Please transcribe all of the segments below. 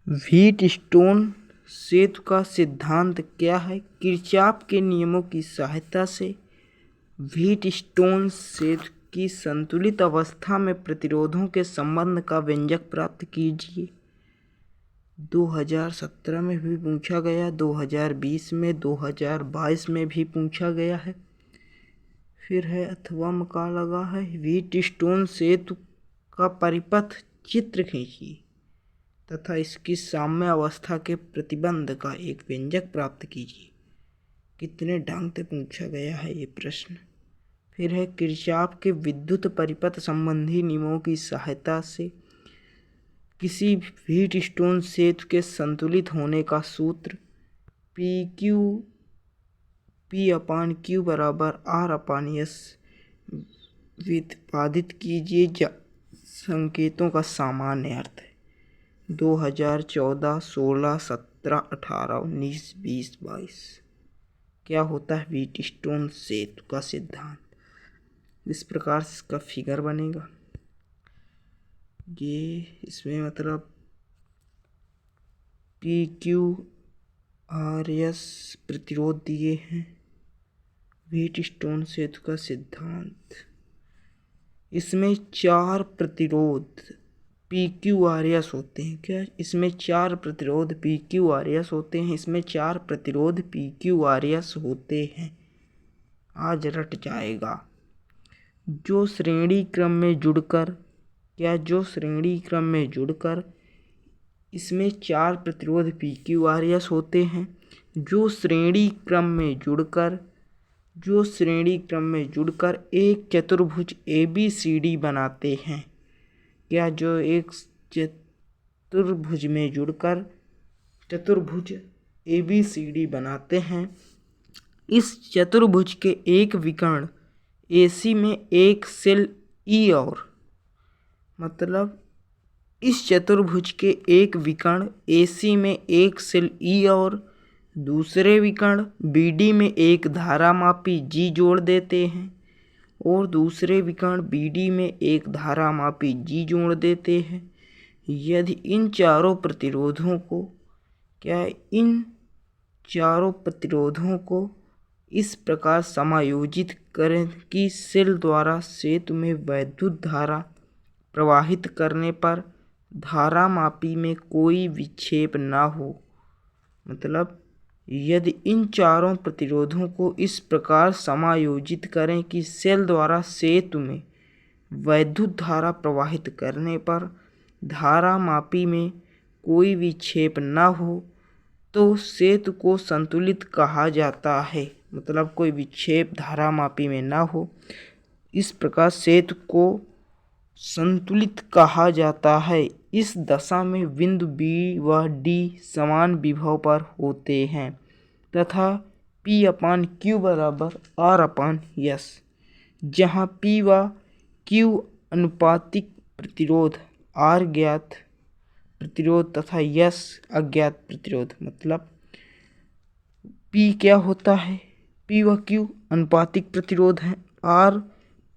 Wheatstone सेतु का सिद्धांत क्या है? किरचॉफ के नियमों की सहायता से व्हीटस्टोन सेतु की संतुलित अवस्था में प्रतिरोधों के संबंध का व्यंजक प्राप्त कीजिए। 2017 में भी पूछा गया, 2020 में, 2022 में भी पूछा गया है। फिर है अथवा मका लगा है। व्हीटस्टोन सेतु का परिपथ चित्र खींचिए तथा इसकी साम्य अवस्था के प्रतिबंध का एक व्यंजक प्राप्त कीजिए। कितने ढंग से पूछा गया है ये प्रश्न। फिर है किरचॉफ के विद्युत परिपथ संबंधी नियमों की सहायता से किसी व्हीटस्टोन सेतु के संतुलित होने का सूत्र P/Q बराबर R/S व्युत्पादित कीजिए। संकेतों का सामान्य अर्थ है 2014, 16, 17, 18, 19, 20, 22। क्या होता है व्हीटस्टोन सेतु का सिद्धांत? इस प्रकार से इसका फिगर बनेगा। ये इसमें मतलब PQRS प्रतिरोध दिए हैं। व्हीटस्टोन सेतु का सिद्धांत, इसमें 4 प्रतिरोध PQRS होते हैं। क्या इसमें 4 प्रतिरोध PQRS होते हैं? इसमें 4 प्रतिरोध PQRS होते हैं। आज रट जाएगा। जो श्रेणी क्रम में जुड़कर इसमें 4 प्रतिरोध PQRS होते हैं। जो श्रेणी क्रम में जुड़कर एक चतुर्भुज ABCD बनाते हैं। क्या जो एक चतुर्भुज में जुड़कर चतुर्भुज ABCD बनाते हैं, इस चतुर्भुज के एक विकर्ण AC में एक सेल E और मतलब इस चतुर्भुज के एक विकर्ण AC में एक सेल E और दूसरे विकर्ण BD में एक धारामापी G जोड़ देते हैं और दूसरे विकर्ण BD में एक धारामापी G जोड़ देते हैं। यदि इन चारों प्रतिरोधों को इस प्रकार समायोजित करें कि सेल द्वारा सेतु में वैद्युत धारा प्रवाहित करने पर धारामापी में कोई विक्षेप न हो। मतलब यदि इन चारों प्रतिरोधों को इस प्रकार समायोजित करें कि सेल द्वारा सेतु में वैद्युत धारा प्रवाहित करने पर धारामापी में कोई विक्षेप न हो तो सेतु को संतुलित कहा जाता है। मतलब कोई विक्षेप धारामापी में न हो, इस प्रकार सेतु को संतुलित कहा जाता है। इस दशा में बिंदु B व D समान विभव पर होते हैं तथा P/Q बराबर R/S, जहाँ P व Q अनुपातिक प्रतिरोध, R ज्ञात प्रतिरोध तथा S अज्ञात प्रतिरोध। मतलब P क्या होता है? P व Q अनुपातिक प्रतिरोध है, R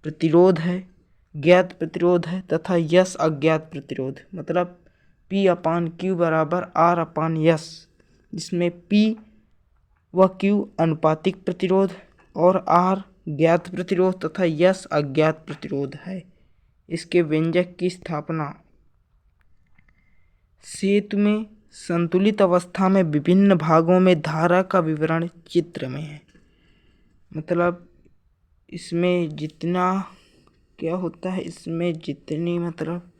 प्रतिरोध है, ज्ञात प्रतिरोध है तथा S अज्ञात प्रतिरोध। मतलब P/Q बराबर R/S, जिसमें P व Q अनुपातिक प्रतिरोध और R ज्ञात प्रतिरोध तथा S अज्ञात प्रतिरोध है। इसके व्यंजक की स्थापना। सेतु में संतुलित अवस्था में विभिन्न भागों में धारा का विवरण चित्र में है। मतलब इसमें जितना क्या होता है, इसमें जितनी मतलब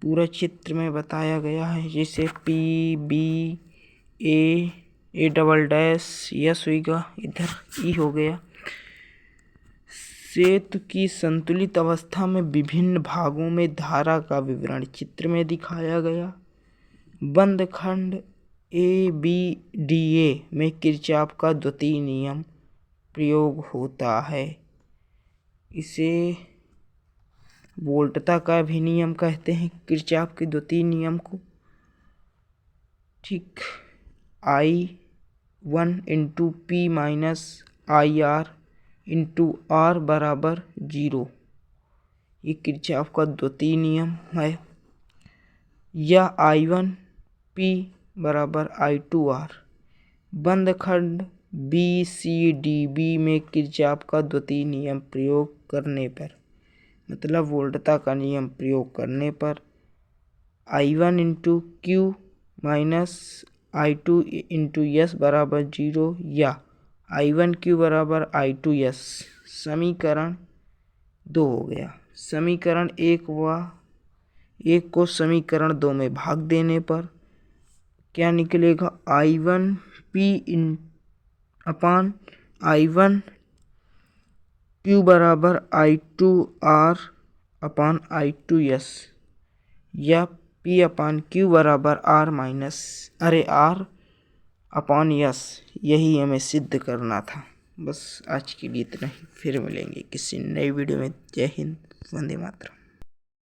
पूरा चित्र में बताया गया है। जैसे P B A double dash S होगा, इधर E हो गया। सेतु की संतुलित अवस्था में विभिन्न भागों में धारा का विवरण चित्र में दिखाया गया। बंद खंड ABDA में किरचॉफ का द्वितीय नियम प्रयोग होता है। इसे वोल्टता का भी नियम कहते हैं, किरचॉफ के द्वितीय नियम को। ठीक, I1 × P - IR × R बराबर 0, ये किरचॉफ का द्वितीय नियम है। यह I1 P बराबर I2R। बंद खंड BCDB में किरचॉफ का द्वितीय नियम प्रयोग करने पर, मतलब वोल्टता का नियम प्रयोग करने पर I1 into Q minus I2 into S बराबर 0 या I1 क्यू बराबर I2 एस। समीकरण 2 हो गया। समीकरण 1 को समीकरण 2 में भाग देने पर क्या निकलेगा? I1 P अपान I1 क्यू बराबर I2R अपान I2S या P अपान क्यू बराबर R अपान S। यही हमें सिद्ध करना था। बस आज के लिए इतना ही, फिर मिलेंगे किसी नई वीडियो में। जय हिंद, वंदे मातरम।